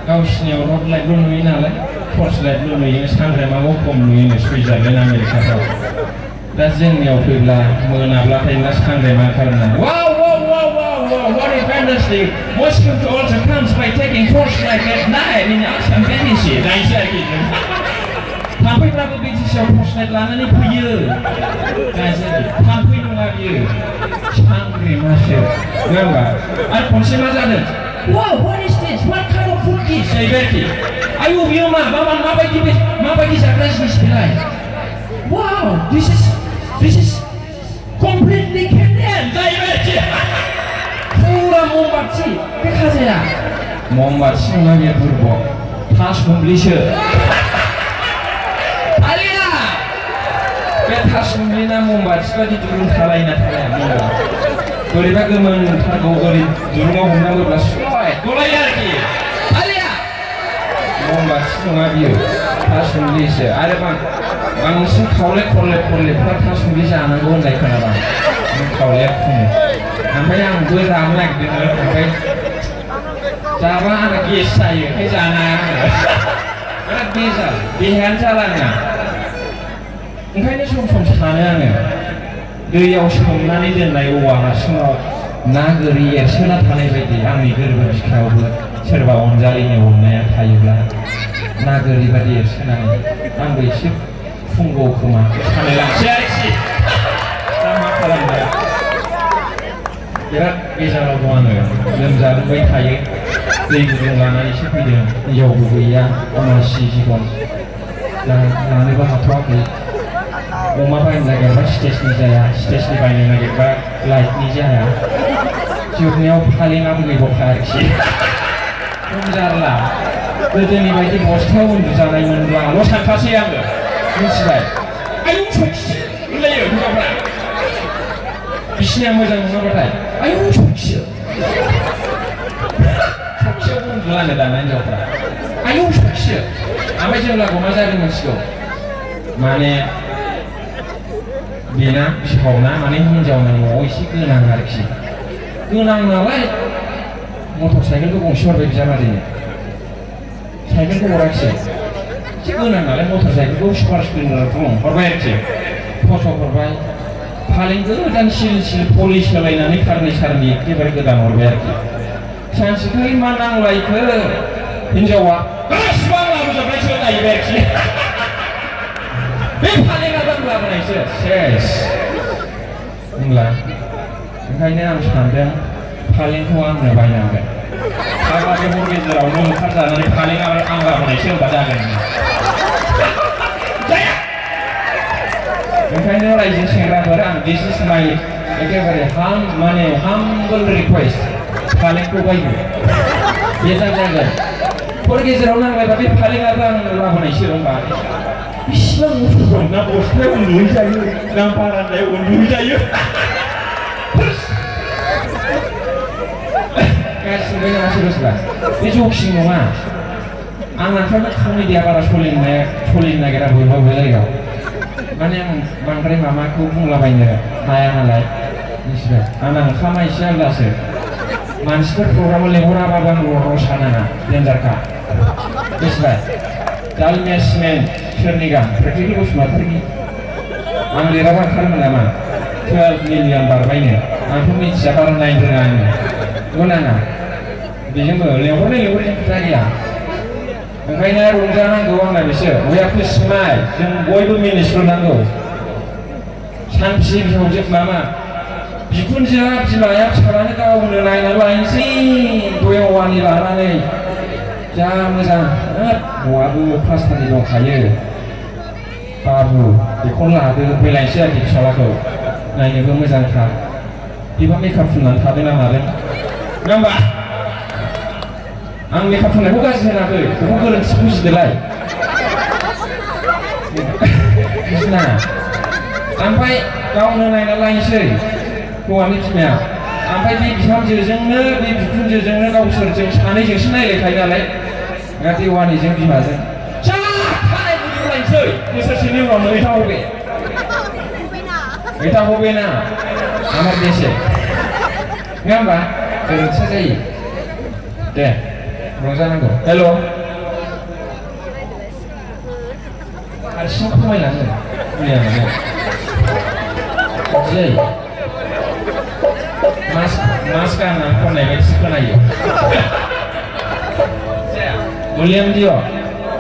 गावसिनियाव रड little' नुयो नालाय torch little' नुयो सांग्रेमाखौ खम नुयो सुइजारलेण्ड आमेरिकाफ्राव दा जोंनियाव फैब्ला मोनाब्लाथाय ना सांग्रेमा ओंखारना wow what a fantastic Moscow also comes by taking torch light at night in Assam Venice नायसै आरोखि थाम्फैफ्राबो बिटिसिआव टर्च लाइट लानानै फैयो नायसै थाम्फै नङा बियो सांग्रेमासो नङा होमबा आरो खनसे मा जादों wow what is this what kind of food is जाहैबाय आयु बियो माबायदि जाग्रा जिनिस बेलाय wow this is completely condemned जाहैबाय पुरा मोमबाति बे खाजाया मोमबाति नङा बियो बुरबक थासुमलिसो आलिया बे थासुमलि ना मोमबाति बादि दुरुं थालायना थालाया बोरैबा गोमोनथारखौ ओरै दुरुङाव हमनांगौब्ला सुलाय गलायो आरोखि आलिया मोमबाति नङा बियो थासुमलिसो आरो बांसिन खावले खरलेफ्रा थासुमलि जानांगौ होननाय खोनाबाय खावलेया फुङो ओमफ्राय आंबो जानो नागिरदोंमोन ओमफ्राय जाबा आंना गेस जायो ओंखाय जानो हाया आङो बिराद बेजार देहायानो जाला आंना ओंखायनो सम सानो आङो दैयाव सोमनानै दोननाय औवा हासुङाव ना गोरि एरसोना थानाय बायदि आंनि गोरबो बिखायावबो सोरबा अनजालिनि अननाया थायोब्ला ना गोरि बादि एरसोनानै आंबो एसे फुंगौ खोमा सानलायलांसै आरोखि दा मा खालामनो बिराद बेजाराव दं आङो लोमजालुबाय थायो दै गुदुं लानानैसो फैदों हिनजावबो गैया अमासि जिबन लानोबो हाथ'वाखै अमा बायनो नागिरबा स्टेजनि जाया स्टेजनि बायनो नागिरबा लाइटनि जाया जोबनायाव फालेङाबो गैबावखा आरोखि खम जारला गोदोनि बायदि बस्थायाव उन्दुजानायमोनब्लाल' सानखासै आङो मिथिबाय आयौ सखिसो होनलायो हिनजावफ्रा बिसिनिया मोजां नङाबाथाय आयौ सखिसो सखियाव उन्दुलानो दाना हिनजावफ्रा आयौ सखिसो ओमफ्राय जेब्लाबो मा जादों मोनसिगौ माने बेना बिहावना माने हिनजावना न'आव एसे गोनां आरोखि गोनां नालाय मटर साइकेलखौ गंसे हरबाय बिजामादैनो साइकेलखौ हराखिसै एसे गोनां नालाय मटर साइकेलखौ सुपार स्प्लेन्डार हरबाय आरोखि फस' हरबाय फालें गोदान सिल पलिस होलायनानै फार्निचारनि एखेबारे गोदान हरबाय आरोखि सानसेखालि मा नांलायखो हिनजावा गासिबो आं लाबोजोबनायसो जाहैबाय आरोखि बे फालेङा दाम लाबोनायसो सेस होनब्ला ओंखायनो आं सानदों फालेंखौ आंनो बायनांगोन हाबानि हर गेजेरावनो ओंखारजानानै फालेङा आं लाबोनायसो होनबा जागोन ओंखायनो रायजो सेंग्राफोर आं दिस इज माइ एखेबारे हाम्बल रिकुवेस्ट फालेंखौ बायनो बेजा जागोन हर गेजेराव नांलायबा बे फालेङाबो आं लाबोनायसो होनबा बिसिबां मुखुब दं ना बस्थायाव उन्दुहैजायो ना बारान्दायाव उन्दुहैजायो गासिबो नामा सोरबा बे जखिं नङा आंना ओंखायनो कमेडिया बारा सलिनो नागिरा बबेबा जायगायाव माने आं बांद्राय मामाखौ बुंलाबायनो हाया नालाय मिथिबाय आंना ओंखामा एसे आलदासो मानसिफोर प्रग्रामाव लेंहराबाबो आं रसा नाङा डेन्जारखा मिथिबाय दालमेसमेन सोरनि गान प्रेक्टिकेल बसुमतारी आं लिराबा ओंखारोमोन नामा 12 मिलियन बारबायनो आंथ' मिथिया बारा नायनो रोङा आङो नंगौ नाङा बेजोंबो लेंहरनाय खोथा गैया ओंखायनो रंजानांगौ आंना बिसोर we have to smile जों बयबो मिनिस्लुनांगौ सानफि बिहावजो मामा बिखुनजोआ बिमाया फिसालानो गावनो नायना लायनोसै गयवानि लानानै जा मोजां न'आबो प्लास्टारनि दंखायो बाबु बेखौनो लादो फैलायनोसै आरोखि फिसालाखौ नायनोबो मोजांथार बिबा मेकआप फुननानै थादों ना मादों नङा होमबा आं मेकआप फुननायखौ गाज्रि होनाखै बेखौ गोरोन्थि बुजिदोलाय बुजिनाङा ओमफ्राय गावनो नायना लायनोसै हौवानि बिमाया ओमफ्राय बे बिहामजोजोंनो बे बिखुनजोजोंनो गावसोरजों सानैजोंसो नायलायखायो नालाय देवानिजों बिमाजों जा खानाय बुजोबलायनोसै बोसोरसेनि उनावनो এটা হবে না আমার देशे नङा होमबा गोरोन्थिया जायो दे रंजानांगौ हेल' हारसिं खमायलाङो बुलिया माने बिदि जायो मास्क गाननानै खननाय बायदिसो खोनायो बुलियाम दिय'